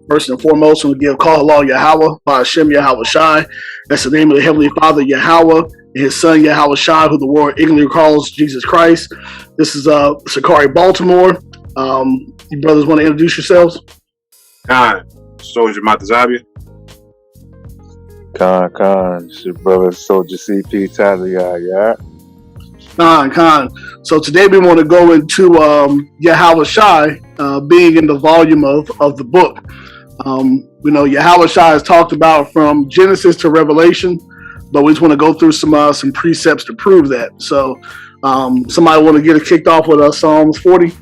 First and foremost, we give call Allah Yahawaah by Hashem Yahawashi. That's the name of the Heavenly Father Yahawaah and His Son Yahawashi, who the world ignorantly calls Jesus Christ. This is SICARI, Baltimore. You brothers want to introduce yourselves? Khan, Soldier Matazabia. Khan, it's your brother Soldier CP Talia, yeah. Khan. So today we want to go into Yahawashi being in the volume of the book. We know Yahawashi has talked about from Genesis to Revelation, but we just want to go through some precepts to prove that. So somebody want to get it kicked off with Psalms 40?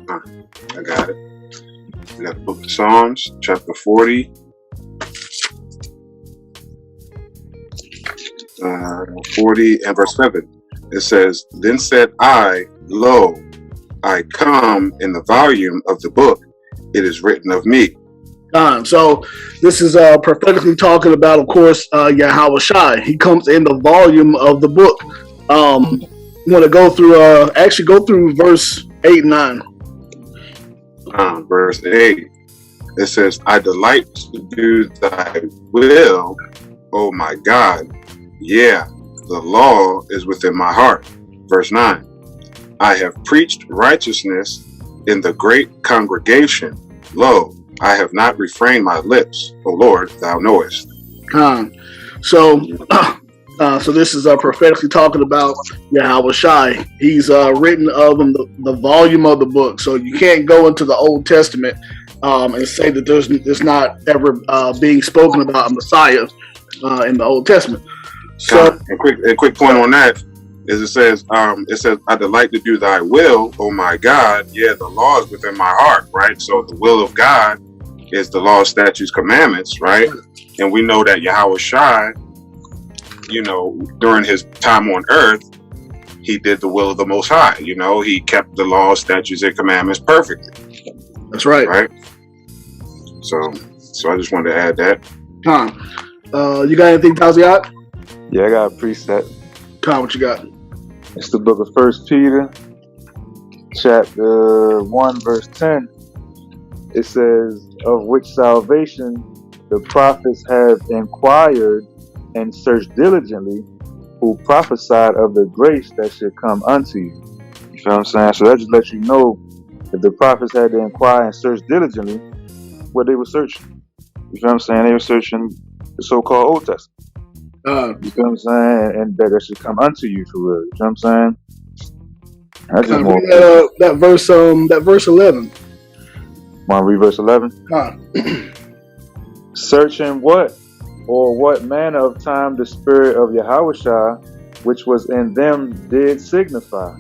I got it. We got the book of Psalms, chapter 40. 40 and verse 7. It says, "Then said I, Lo, I come in the volume of the book. It is written of me." So this is prophetically talking about, of course, Yahawashi. He comes in the volume of the book. You want to go through verse 8 and 9. Verse 8. It says, "I delight to do thy will, O my God. Yeah, the law is within my heart." Verse 9. "I have preached righteousness in the great congregation. Lo, I have not refrained my lips. O Lord, thou knowest." So this is prophetically talking about Yahawashi. He's written of in the volume of the book. So you can't go into the Old Testament and say that there's not ever being spoken about a Messiah in the Old Testament. So a quick point on that is it says, "I delight to do thy will, O my God. Yeah, the law is within my heart," right? So the will of God is the law, statutes, commandments, right? And we know that Yahawashi, during his time on earth, he did the will of the Most High. He kept the law, statutes, and commandments perfectly. That's right. Right? So I just wanted to add that. You got anything, Taziat? Yeah, I got a precept. What you got? It's the book of 1 Peter, chapter 1, verse 10. It says, "Of which salvation the prophets have inquired and searched diligently, who prophesied of the grace that should come unto you." You feel what I'm saying? So that just lets you know that the prophets had to inquire and search diligently what they were searching. You feel what I'm saying? They were searching the so-called Old Testament. You feel what I'm saying? And that should come unto you for real. You feel what I'm saying? That's just more. That verse 11. Want to read verse 11? "Searching what, or what manner of time the Spirit of Yahawashi, which was in them, did signify,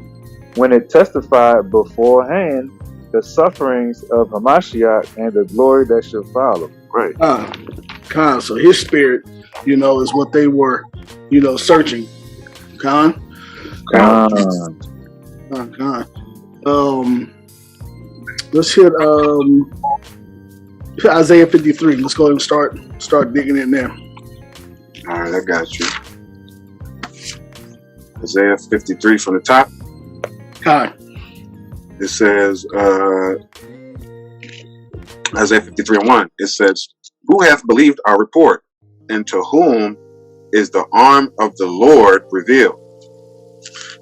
when it testified beforehand the sufferings of Hamashiach and the glory that should follow." Right. So his spirit, is what they were, searching. Let's hit Isaiah 53. Let's go ahead and start digging in there. All right, I got you. Isaiah 53 from the top. It says, Isaiah 53 and 1. It says, "Who hath believed our report, and to whom is the arm of the Lord revealed?"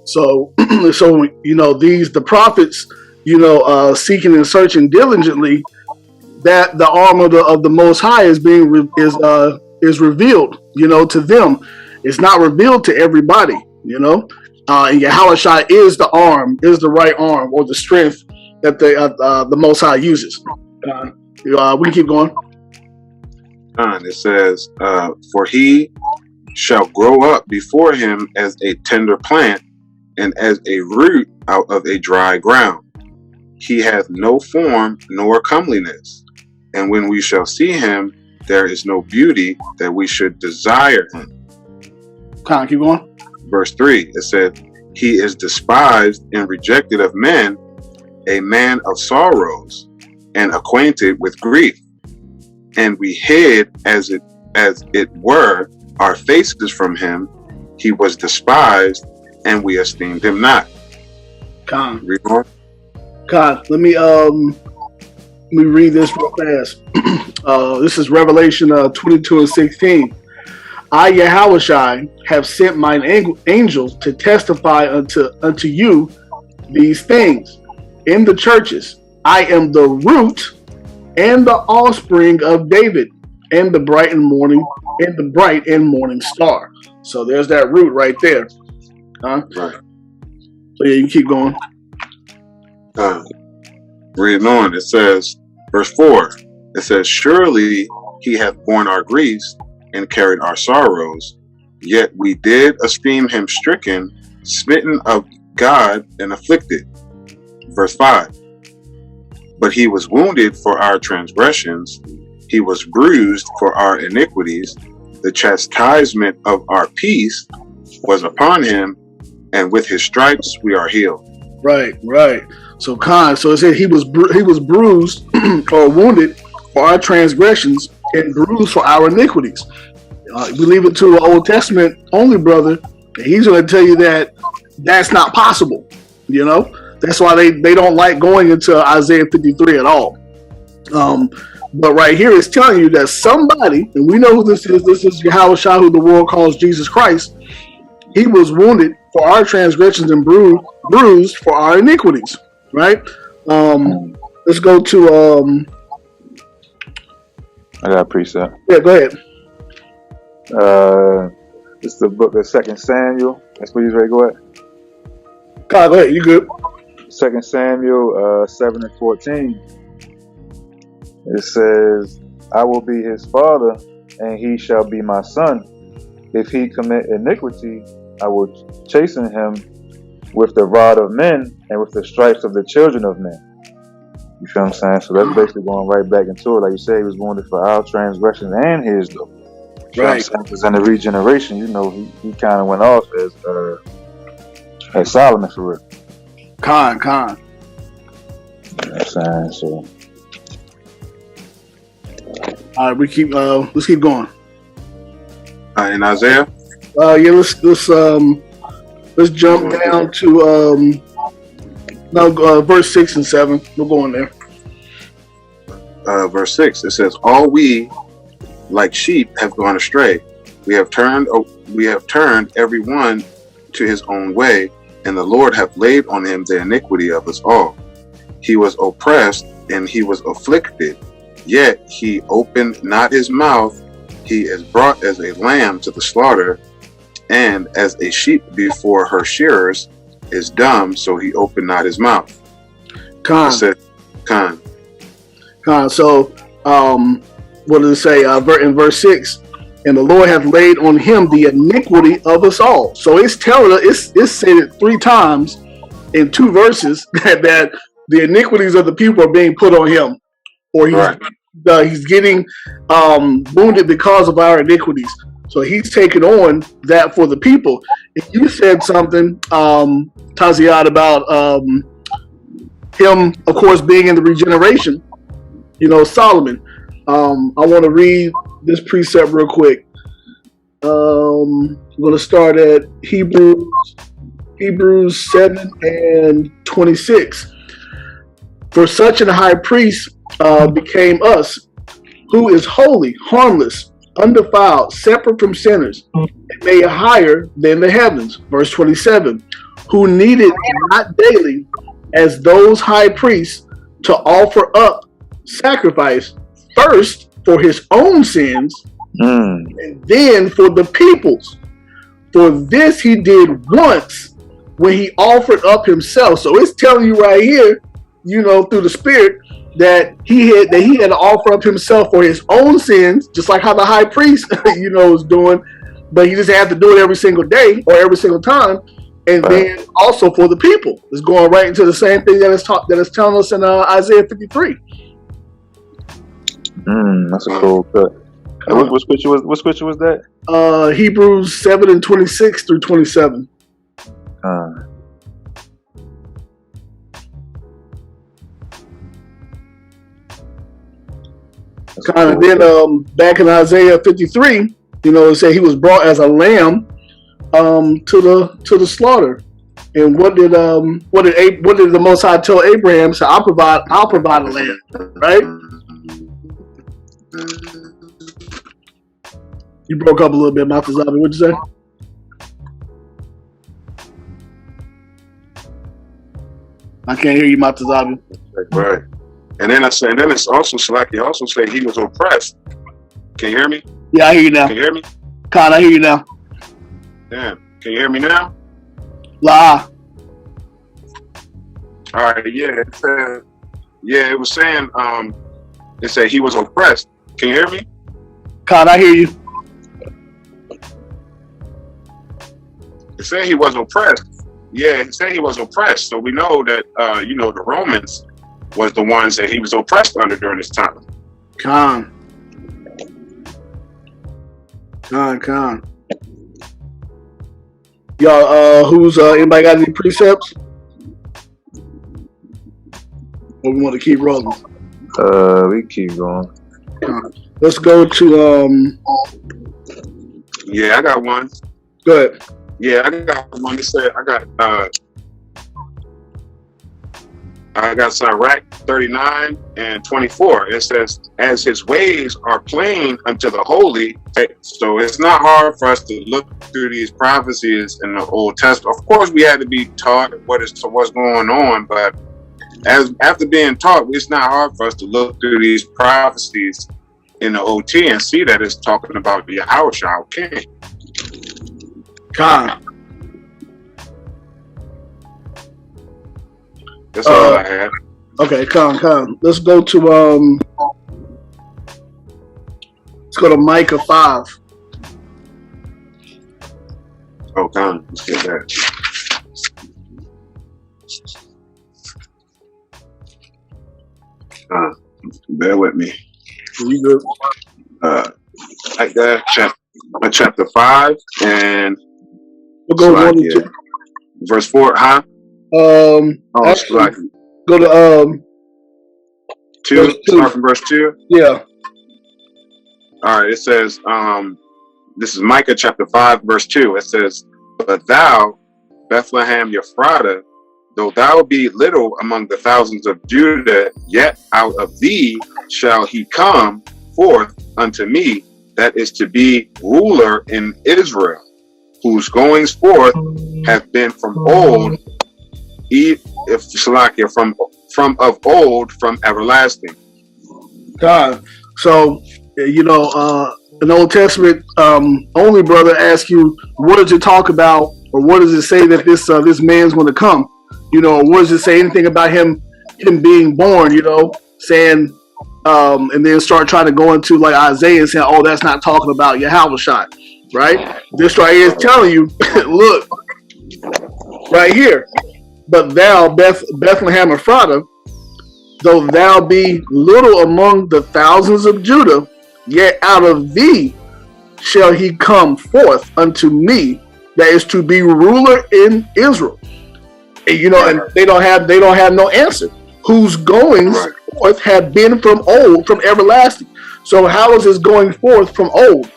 So the prophets, seeking and searching diligently, that the arm of the Most High is revealed, to them. It's not revealed to everybody, and Yahawashi is the arm, is the right arm, or the strength that the Most High uses. We can keep going. It says, "For he shall grow up before him as a tender plant, and as a root out of a dry ground. He hath no form nor comeliness, and when we shall see him, there is no beauty that we should desire him." Keep going. Verse 3, it said, "He is despised and rejected of men, a man of sorrows, and acquainted with grief. And we hid, as it were, our faces from him. He was despised, and we esteemed him not." Con. Read on. Con. Let me Let me read this real fast. This is Revelation 22:16. I, Yahawashi, have sent mine angel to testify unto you these things in the churches. I am the root and the offspring of David, and the bright and morning star. So there's that root right there. Huh? Right. So yeah, you keep going. Reading on, it says, verse 4, it says, surely he hath borne our griefs and carried our sorrows, yet we did esteem him stricken, smitten of God, and afflicted. Verse 5, but he was wounded for our transgressions, he was bruised for our iniquities, the chastisement of our peace was upon him, and with his stripes we are healed. Right. So it said he was bruised or wounded for our transgressions and bruised for our iniquities. We leave it to the Old Testament only brother, and he's going to tell you that that's not possible. You know, that's why they don't like going into Isaiah 53 at all. But right here it's telling you that somebody, and we know who this is. This is Yahawashi, who the world calls Jesus Christ. He was wounded for our transgressions and bruised for our iniquities. Right? Let's go to I got a precept. Yeah, go ahead. It's the book of 2 Samuel. That's where you ready to go at? Kyle, go ahead. You good? 2 Samuel 7:14. It says, I will be his father, and he shall be my son. If he commit iniquity, I will chasten him with the rod of men and with the stripes of the children of men. You feel what I'm saying? So that's basically going right back into it. Like you said, he was wounded for our transgressions and his, though. Right. Because in the regeneration, you know, he kind of went off as Solomon for real. Con. You know what I'm saying? So. All right, let's keep going. In Isaiah? Yeah, let's jump down to verse 6 and 7. We'll go in there. Verse 6, it says, all we like sheep have gone astray. We have turned every one to his own way, and the Lord hath laid on him the iniquity of us all. He was oppressed and he was afflicted, yet he opened not his mouth. He is brought as a lamb to the slaughter, and as a sheep before her shearers is dumb, so he opened not his mouth. Con. So, what does it say in verse 6? And the Lord hath laid on him the iniquity of us all. So it's telling us, it's said it 3 times in 2 verses that the iniquities of the people are being put on him, or he's getting wounded because of our iniquities. So he's taking on that for the people. And you said something, Taziad, about him, of course, being in the regeneration. You know, Solomon. I want to read this precept real quick. I'm going to start at Hebrews 7 and 26. For such an high priest became us, who is holy, harmless, undefiled, separate from sinners, and made higher than the heavens. Verse 27. Who needed not daily, as those high priests, to offer up sacrifice first for his own sins, and then for the people's. For this he did once when he offered up himself. So it's telling you right here, you know, through the Spirit, that he had to offer up himself for his own sins, just like how the high priest, you know, is doing. But he just had to do it every single day or every single time, and then also for the people. It's going right into the same thing that it's telling us in Isaiah 53. That's a cool cut. What scripture was that? Hebrews 7 and 26 through 27. Kind of. Then back in Isaiah 53, you know, it said he was brought as a lamb to the slaughter, And what did the Most High tell Abraham? So I'll provide a land, right? You broke up a little bit, Matazabi. What'd you say? I can't hear you, Matazabi. Right. And then it's also like he also said he was oppressed. Can you hear me? Yeah, I hear you now. Can you hear me? Khan, I hear you now. Damn. Can you hear me now? La. All right. Yeah. It was saying. It said he was oppressed. Can you hear me? Khan, I hear you. It said he was oppressed. Yeah, it said he was oppressed. So we know that the Romans was the ones that he was oppressed under during this time. Khan. Y'all, who's anybody got any precepts? Or we want to keep rolling? We keep going. Let's go to Yeah, I got one. Good. Yeah, I got one. It said I got Sirach 39 and 24. It says, as his ways are plain unto the holy. So it's not hard for us to look through these prophecies in the Old Testament. Of course, we had to be taught what's going on, but after being taught, it's not hard for us to look through these prophecies in the OT and see that it's talking about the Yahawashi king. Khan. That's all I had. Okay, Khan. Let's go to Micah 5. Oh, Khan, let's get that. Bear with me. You good? Like that, chapter 5 and We'll go 1 and 2. Verse 4, huh? Actually, go to 2. Start from verse 2. Yeah. All right. It says, this is Micah chapter 5, verse 2. It says, but thou, Bethlehem Ephratah, though thou be little among the thousands of Judah, yet out of thee shall he come forth unto me, that is to be ruler in Israel, whose goings forth have been from old, from of old, from everlasting. God. So, an Old Testament only brother asks you, what does it talk about, or what does it say that this man's going to come? What does it say anything about him being born? Saying, and then start trying to go into like Isaiah and saying, oh, that's not talking about Yahawashi, right? This right here is telling you, look, right here. But thou, Bethlehem Ephratah, though thou be little among the thousands of Judah, yet out of thee shall he come forth unto me, that is to be ruler in Israel. And, and they don't have no answer. Whose goings forth have been from old, from everlasting. So how is his going forth from old?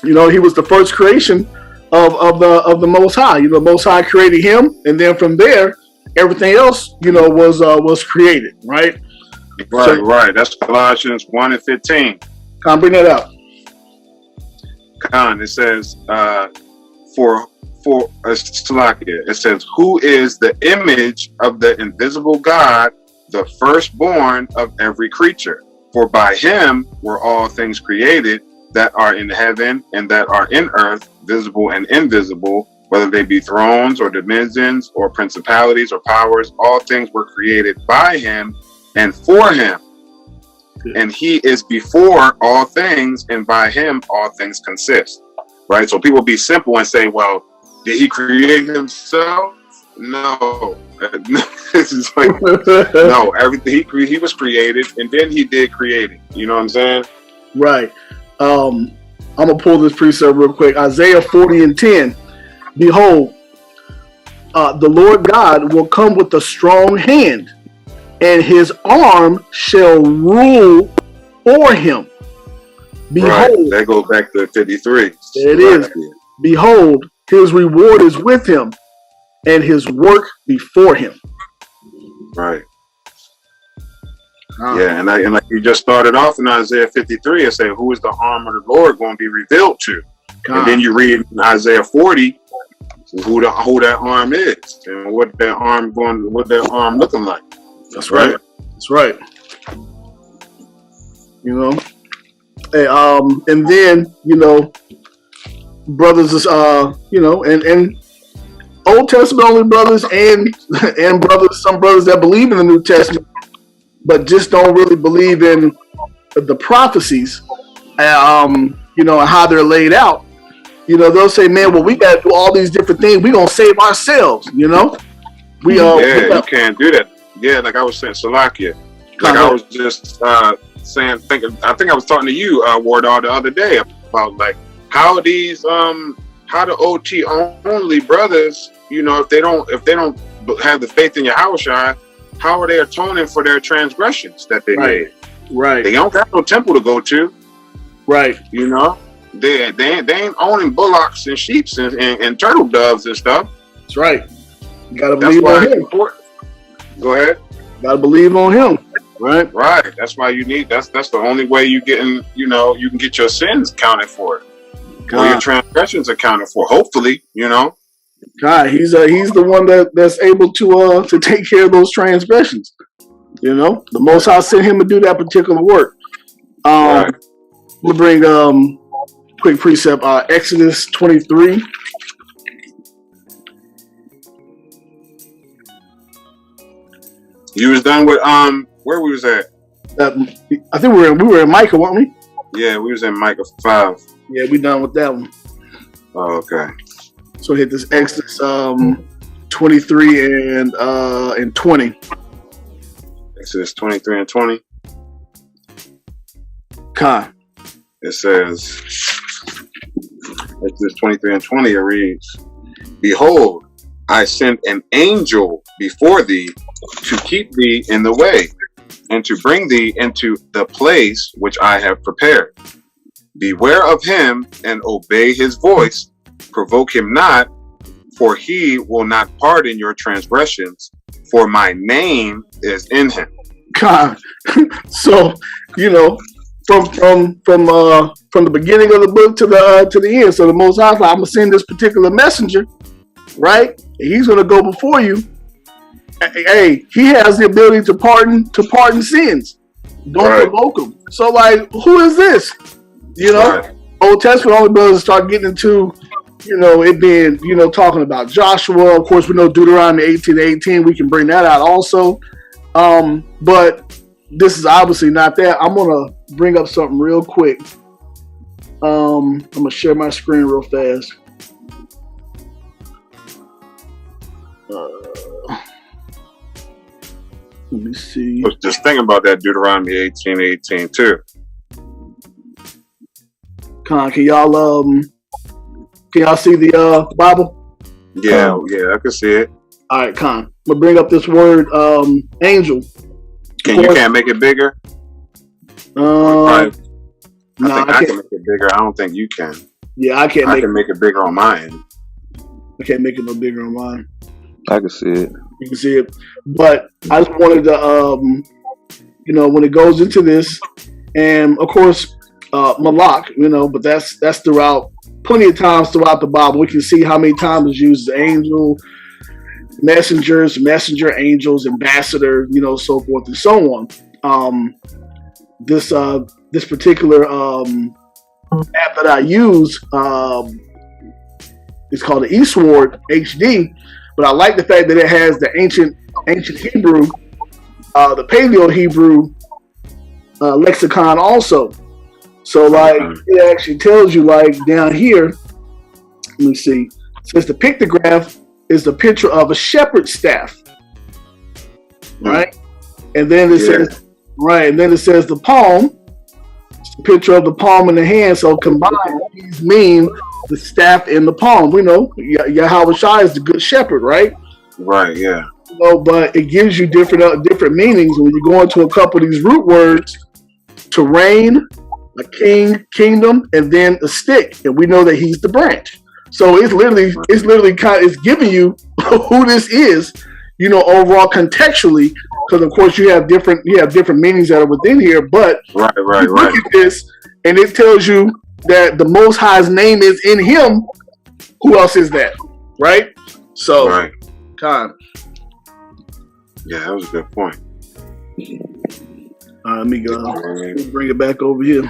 He was the first creation of the Most High. The Most High created him, and then from there, everything else, was created, right? Right. That's Colossians 1 and 15. Can I bring that up? It says, it says, who is the image of the invisible God, the firstborn of every creature? For by him were all things created, that are in heaven and that are in earth, visible and invisible, whether they be thrones or dominions or principalities or powers. All things were created by him and for him. And he is before all things, and by him all things consist. Right? So people be simple and say, well, did he create himself? No. This is like, no, everything he was created, and then he did create it. You know what I'm saying? Right. I'm gonna pull this precept real quick. Isaiah 40 and 10. Behold, the Lord God will come with a strong hand, and his arm shall rule for him. Behold, that goes back to 53. There it is. Behold, his reward is with him, and his work before him. Right. Yeah, and like you just started off in Isaiah 53, it said, "Who is the arm of the Lord going to be revealed to?" And then you read in Isaiah 40 who that arm is and what that arm looking like. That's right. That's right. You know, hey, and then brothers is and Old Testament only brothers and brothers, some brothers that believe in the New Testament, but just don't really believe in the prophecies, and how they're laid out. They'll say, "Man, well, we got to do all these different things. We're gonna save ourselves." You can't do that. Yeah, like I was saying, Salakia. Like I was just saying, I think I was talking to you, Wardall, the other day about like how these how the OT only brothers, if they don't have the faith in Yahawashi, how are they atoning for their transgressions that they made? Right. They don't got no temple to go to. Right. They ain't owning bullocks and sheep and turtle doves and stuff. That's right. You gotta believe on him. Go ahead. Gotta believe on him. Right. Right. That's why you need. That's the only way you can get your sins accounted for, or your transgressions accounted for. Hopefully, God, he's the one that's able to take care of those transgressions. The Most High sent him to do that particular work. Right. We'll bring quick precept, Exodus 23. You was done with where we was at? I think we were in Micah, weren't we? Yeah, we was in Micah 5. Yeah, we done with that one. Oh, okay. So hit this Exodus 23 and 20. Exodus 23 and 20. Con. It says, Exodus 23 and 20, it reads, "Behold, I send an angel before thee to keep thee in the way, and to bring thee into the place which I have prepared. Beware of him and obey his voice. Provoke him not, for he will not pardon your transgressions, for my name is in him." God. So, from the beginning of the book to the end. So the Most High, I'm gonna send this particular messenger, right? He's gonna go before you. Hey, he has the ability to pardon sins. Don't provoke him. So, like, who is this? Right. Old Testament only brothers start getting into, it being, talking about Joshua. Of course, we know Deuteronomy 18:18. We can bring that out also. But this is obviously not that. I'm gonna bring up something real quick. I'm gonna share my screen real fast. Let me see. I was just thinking about that Deuteronomy 18:18 too. Can y'all see the Bible? Yeah, I can see it. All right, I'm gonna bring up this word, angel. You can't make it bigger? I can make it bigger. I don't think you can. Yeah, I can't. I can make it bigger on my end. I can't make it no bigger on mine. I can see it. You can see it, but I just wanted to, when it goes into this, and of course, Malak, but that's throughout plenty of times throughout the Bible. We can see how many times it's used as angel, messengers, messenger, angels, ambassador, so forth and so on. This particular app that I use is called the eSword HD, but I like the fact that it has the ancient Hebrew, the Paleo Hebrew lexicon also. So like it actually tells you like down here. Let me see. It says the pictograph is the picture of a shepherd's staff, right? And then it says and then it says the palm. It's the picture of the palm in the hand. So combined, these mean the staff in the palm. We know Yahawashi is the good shepherd, right? Right. Yeah. But it gives you different meanings when you go into a couple of these root words: to reign, a king, kingdom, and then a stick. And we know that he's the branch. So it's literally it's giving you who this is, overall contextually, because of course you have different meanings that are within here. But right. Look at this, and it tells you that the Most High's name is in him. Who else is that? Right? So, right. Yeah, that was a good point. Let me go. Bring it back over here.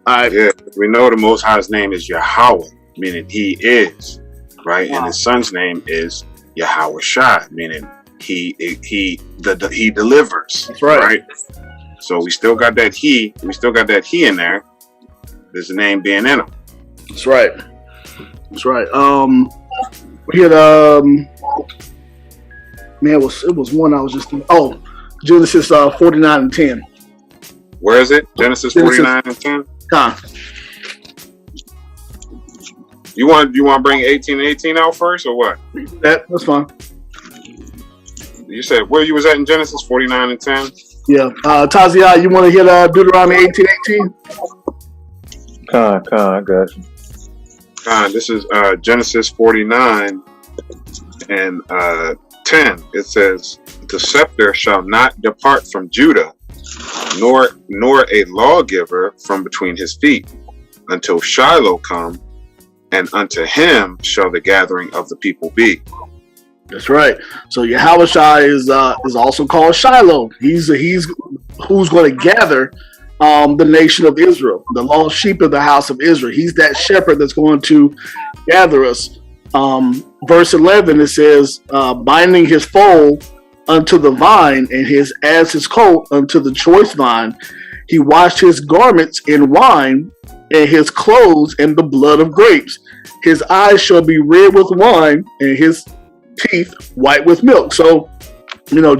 All right. Yeah, we know the Most High's name is Yahawash, meaning he is, right? And his son's name is Yahawashi, meaning he delivers. That's right. So we still got that he in there. There's a name being in him. That's right. We had it was one I was just thinking. Oh, Genesis 49:10. Where is it? Genesis 49:10. You want to bring 18 and 18 out first, or what? That's fine. You said where you was at in Genesis 49:10. Yeah, Tazia, you want to hit Deuteronomy 18:18? I got you. This is Genesis 49 and 10. It says, "The scepter shall not depart from Judah, nor a lawgiver from between his feet, until Shiloh come, and unto him shall the gathering of the people be." That's right. So Yahawashi is also called Shiloh. He's who's going to gather the nation of Israel, the lost sheep of the house of Israel. He's that shepherd that's going to gather us. Verse 11, it says, binding his foal unto the vine, and his coat unto the choice vine. He washed his garments in wine, and his clothes in the blood of grapes. His eyes shall be red with wine, and his teeth white with milk. So,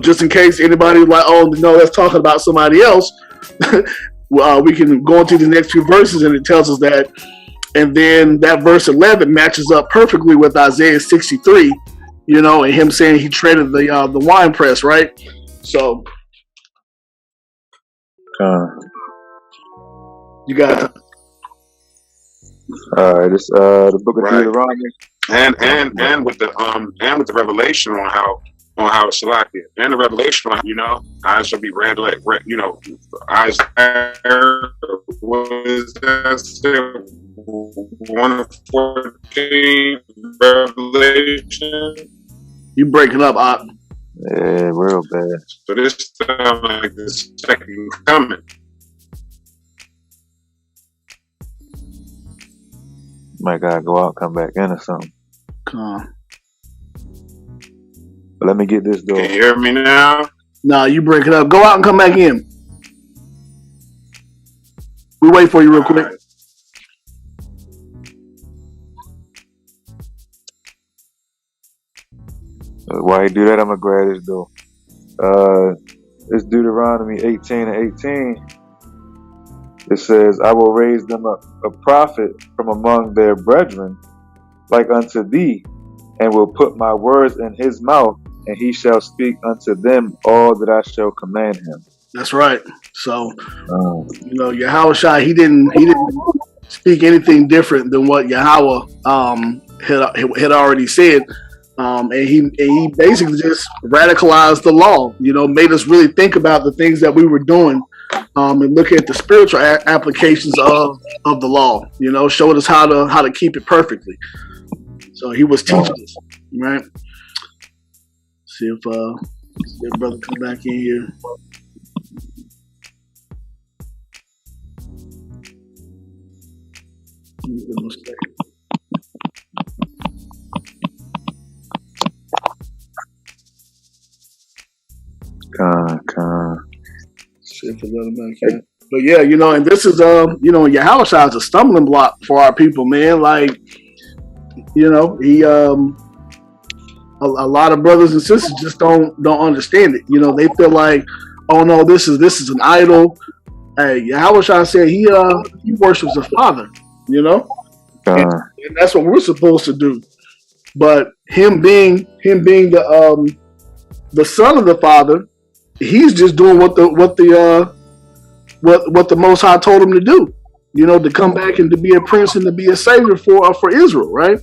just in case anybody's like, oh no, that's talking about somebody else. We can go into the next few verses, and it tells us that. And then that verse 11 matches up perfectly with Isaiah 63, and him saying he treaded the wine press, right? So, you got it. All right, it's the book of Deuteronomy, and with the revelation on how Salakia, and the revelation on eyes shall be red like red, eyes. What is that? 1:14 Revelation. You breaking up, Op. Yeah, real bad. So this sounds like the second coming. Might gotta go out, come back in or something. But let me get this door. Can you hear me now? No, you break it up. Go out and come back in. We wait for you real quick. Right. While you do that, I'm gonna grab this door. It's Deuteronomy 18 and 18. It says, I will raise them up a prophet from among their brethren, like unto thee, and will put my words in his mouth, and he shall speak unto them all that I shall command him. That's right. So, Yahawashi, he didn't speak anything different than what Yahweh had already said. And he basically just radicalized the law, made us really think about the things that we were doing, and look at the spiritual applications of the law, showed us how to keep it perfectly. So he was teaching us, right? See if brother come back in here. See if I let him back in. But yeah, and this is Yahawashi is a stumbling block for our people, man. Like, he a lot of brothers and sisters just don't understand it. They feel like, oh no, this is an idol. Hey, Yahawashi said he worships the Father, and that's what we're supposed to do. But him being the son of the Father, he's just doing what the Most High told him to do. you know, to come back and to be a prince and to be a savior for Israel, right?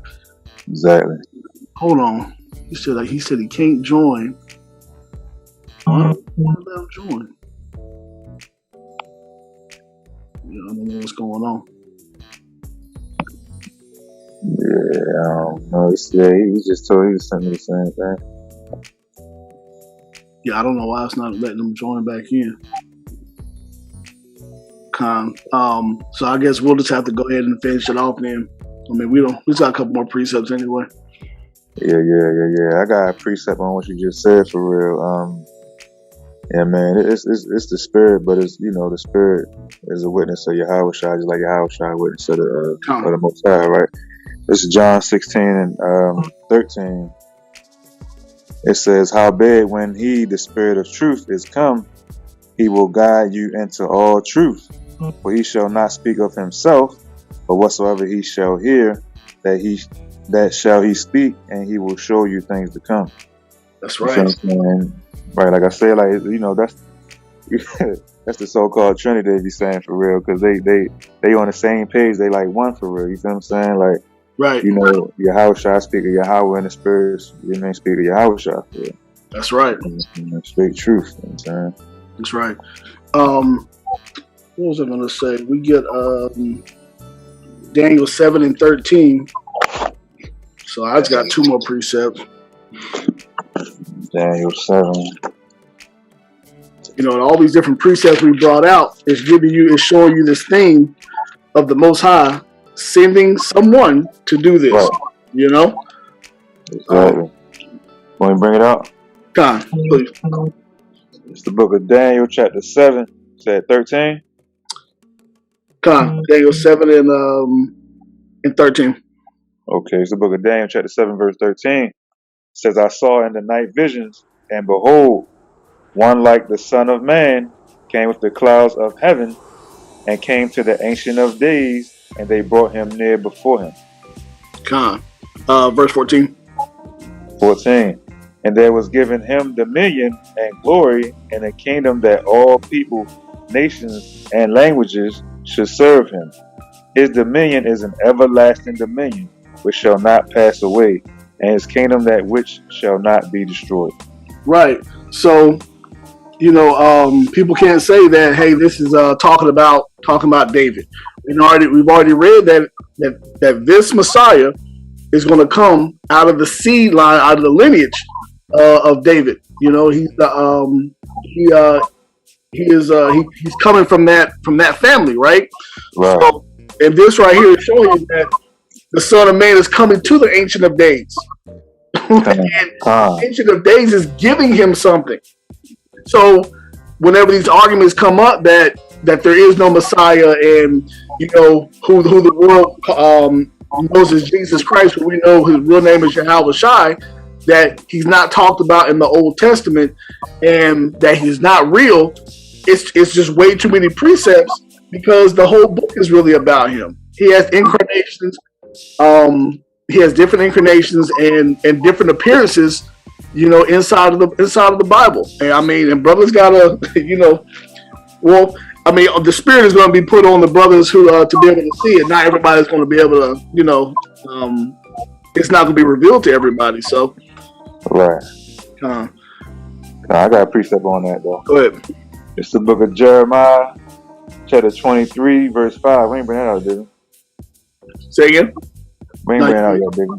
Exactly. Hold on. He said he can't join. Why don't let him join? I don't know what's going on. Yeah, I don't know. He just sent me the same thing. Yeah, I don't know why it's not letting them join back in. So I guess we'll just have to go ahead and finish it off then. I mean, we just got a couple more precepts anyway. Yeah. I got a precept on what you just said for real. Yeah, man, it's the spirit, but it's, you know, the spirit is a witness of Yahawashi, just like Yahawashi witness of the Most High, right? This is John 16 and 13. It says, "Howbeit, when he, the Spirit of truth, is come, he will guide you into all truth. For he shall not speak of himself, but whatsoever he shall hear, that shall he speak, and he will show you things to come." That's right. Right, like I said, like, you know, that's that's the so-called Trinity they be saying for real, because they on the same page. They like one for real. You feel what I'm saying? Like, right. You know, Yahawashi speak of Yahawah in the spirit. You know, speak of Yahawashi for real. That's right. Speak truth. You know what I'm saying? That's right. What was I going to say? We get Daniel 7 and 13. So I just got two more precepts. Daniel 7. You know, all these different precepts we brought out is showing you this thing of the Most High sending someone to do this. Right. You know? Exactly. Want to bring it out? Time, please. It's the book of Daniel, chapter 7, said 13. Daniel 7 and 13. Okay, it's the book of Daniel, chapter 7, verse 13. It says, "I saw in the night visions, and behold, one like the Son of Man came with the clouds of heaven, and came to the Ancient of Days, and they brought him near before him." Verse 14. 14. "And there was given him dominion and glory and a kingdom that all people, nations, and languages should serve him. His dominion is an everlasting dominion which shall not pass away, and his kingdom that which shall not be destroyed." Right. So, you know, people can't say that, hey, this is talking about David. We've already read that this Messiah is going to come out of the seed line, out of the lineage of David. You know, he's coming from that family, right? Right. So, and this right here is showing you that the Son of Man is coming to the Ancient of Days. And the Ancient of Days is giving him something. So whenever these arguments come up that there is no Messiah, and you know who the world knows is Jesus Christ, who we know his real name is Yahawashi, that he's not talked about in the Old Testament, and that he's not real, it's just way too many precepts, because the whole book is really about him. He has incarnations. He has different incarnations and different appearances, you know, inside of the Bible. And I mean, and brothers gotta, you know, well, I mean, the spirit is going to be put on the brothers who to be able to see it. Not everybody's going to be able to, you know, it's not going to be revealed to everybody. So, right. I got a precept on that though. Go ahead. It's the book of Jeremiah, chapter 23, verse 5. We ain't bring that out, did we? Say again? We ain't bring that out yet, did we?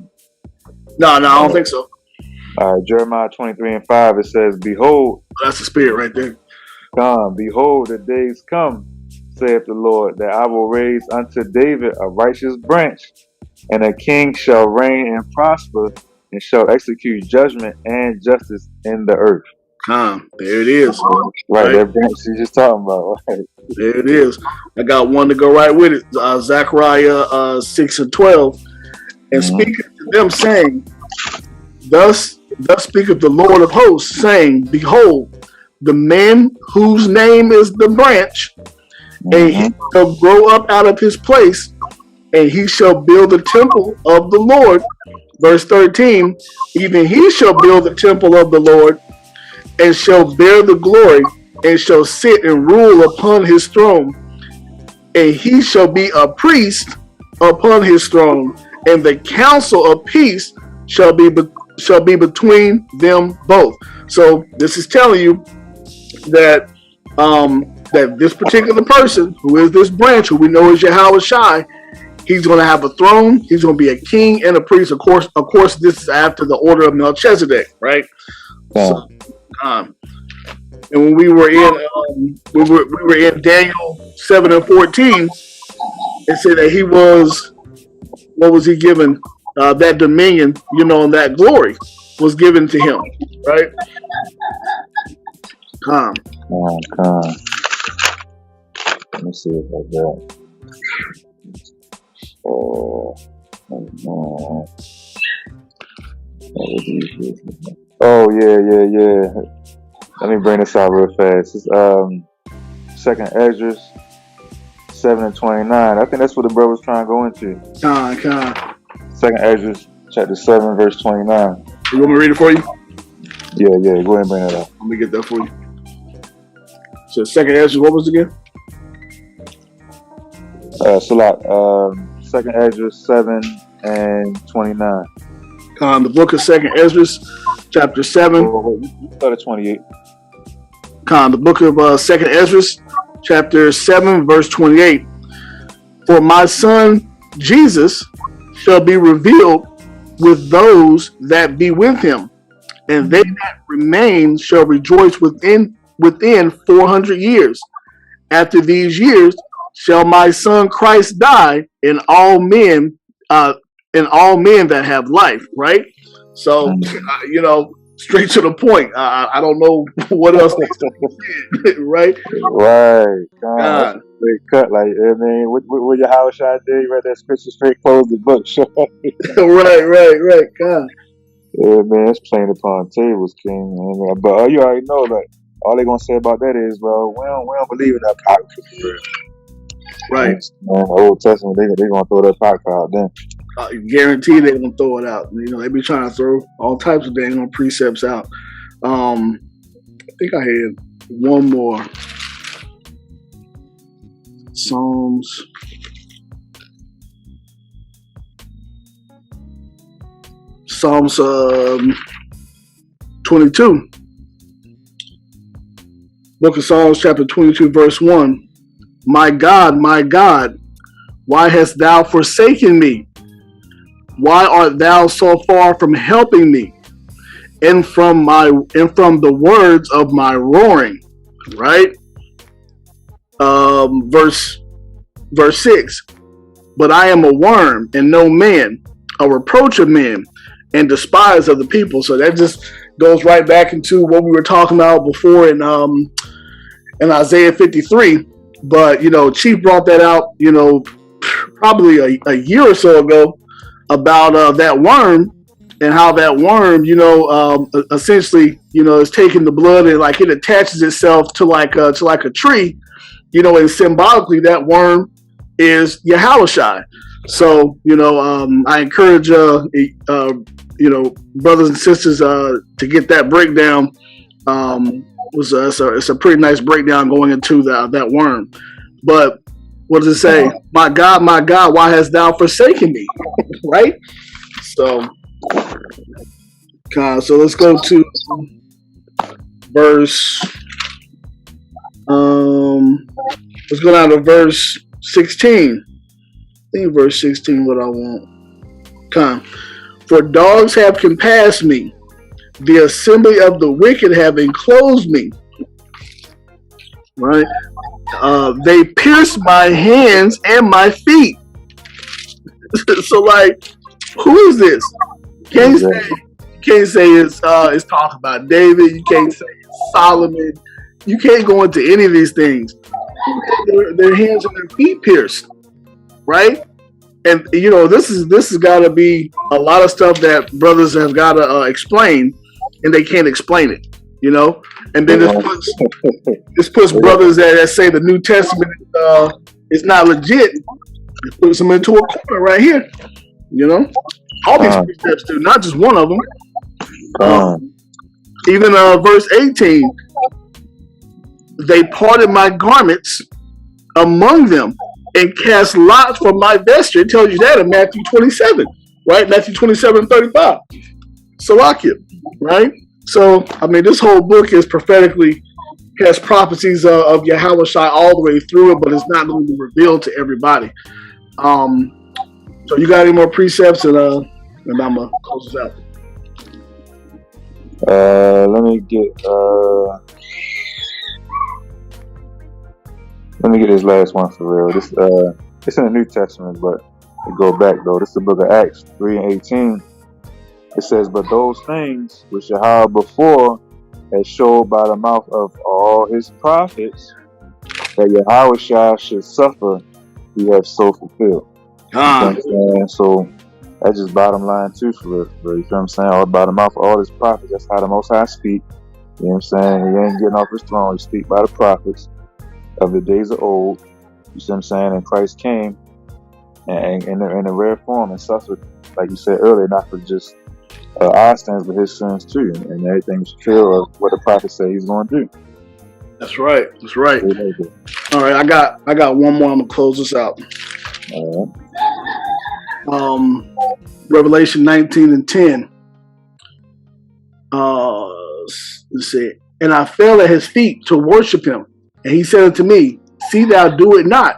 No, I don't think so. All right, Jeremiah 23 and 5, it says, "Behold," that's the spirit right there. "Behold, the days come, saith the Lord, that I will raise unto David a righteous branch, and a king shall reign and prosper, and shall execute judgment and justice in the earth." There it is. Right, that branch you're just talking about. Right. There it is. I got one to go right with it. Zechariah 6 and 12. "And speaking to them, saying, Thus speaketh the Lord of hosts, saying, Behold, the man whose name is the branch, and he shall grow up out of his place, and he shall build the temple of the Lord." Verse 13, "Even he shall build the temple of the Lord, and shall bear the glory, and shall sit and rule upon his throne. and he shall be a priest upon his throne, and the counsel of peace shall be between them both. So this is telling you that that this particular person, who is this branch, who we know is Yahawashi, he's going to have a throne. He's going to be a king and a priest. Of course, this is after the order of Melchizedek, right? Yeah. So, and when we were in Daniel 7:14, it said that he was, what was he given? That dominion, and that glory was given to him, right? Let me see if I got. Oh yeah. Let me bring this out real fast. It's Second Esdras 7:29. I think that's what the brother was trying to go into. Second Esdras chapter 7 verse 29. You want me to read it for you? Yeah. Go ahead and bring that up. Let me get that for you. So Second Esdras, what was it again? Salat. Second Esdras 7:29. The book of Second Esdras, chapter 7. You started 28. The book of Second Esdras, chapter 7, verse 28. For my son Jesus shall be revealed with those that be with him, and they that remain shall rejoice within 400 years. After these years shall my son Christ die, and all men that have life. Right. So straight to the point. I don't know what else needs to be said, right? Right. That's a great cut. Like, I mean, what your house shot did, you read that scripture straight, close the book. right. God. Yeah, man, it's plain upon tables, King. I mean, but you already know that all they're going to say about that is, well, we don't believe in that apocrypha. Right. Man, the Old Testament, they're going to throw that apocrypha out then. Guarantee they're gonna throw it out. They be trying to throw all types of dang precepts out. I think I had one more. Psalms 22. Book of Psalms, chapter 22, verse 1. My God, why hast thou forsaken me? Why art thou so far from helping me, and from the words of my roaring? Right. Verse 6. But I am a worm and no man, a reproach of men, and despised of the people. So that just goes right back into what we were talking about before in Isaiah 53. But Chief brought that out, probably a year or so ago, about that worm, and how that worm, essentially, is taking the blood and like it attaches itself to like a tree, and symbolically that worm is Yahawashi. So I encourage brothers and sisters to get that breakdown. It's a pretty nice breakdown going into that worm. But what does it say? My God, why hast thou forsaken me? Right? So let's go to verse. Let's go down to verse 16. I think verse 16 what I want. For dogs have compassed me, the assembly of the wicked have enclosed me. Right? They pierced my hands and my feet. So, like, who is this? You can't say it's talking about David. You can't say it's Solomon. You can't go into any of these things. Their hands and their feet pierced, right? And this has got to be a lot of stuff that brothers have got to explain, and they can't explain it. And then this puts brothers that say the New Testament is not legit. It puts them into a corner right here. All these precepts do, not just one of them. Even verse 18, they parted my garments among them and cast lots for my vesture. It tells you that in Matthew 27, right? Matthew 27:35. Salakia, right? So, I mean, this whole book is prophetically has prophecies of Yahawashi all the way through it, but it's not going to be revealed to everybody. So, you got any more precepts, and I'm gonna close this out. Let me get this last one for real. This it's in the New Testament, but to go back though, this is the book of Acts 3:18. It says, "But those things which Yahweh before had showed by the mouth of all his prophets, that Yahawashi should suffer, he has so fulfilled." You know what I'm saying? So that's just bottom line too for real. You know what I'm saying? All by the mouth of all his prophets. That's how the Most High speak. You know what I'm saying? He ain't getting off his throne. He speak by the prophets of the days of old. You see what I'm saying? And Christ came and in a rare form and suffered, like you said earlier, not for just our sins, but his sins too. And everything was fulfilled of what the prophet said he's going to do. That's right. That's right. All right, I got one more. I'm gonna close this out. All right. Revelation 19:10. Let's see. And I fell at his feet to worship him, and he said unto me, "See thou do it not.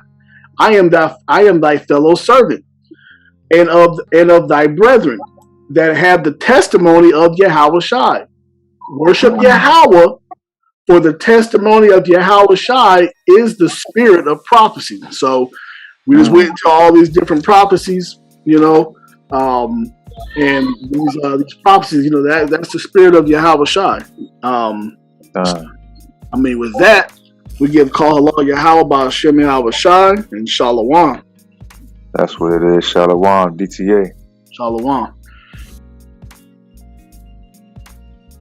I am thy fellow servant, and of thy brethren that have the testimony of Yahawashi. Worship Yahweh, for the testimony of Yahawashi is the spirit of prophecy." So we just went into all these different prophecies, you know, and these prophecies, you know, that's the spirit of Yahawashi. I mean, with that, we give call hello Yahweh by Hashem Yahawashi and Shalom. That's what it is. Shalom, DTA. Shalom.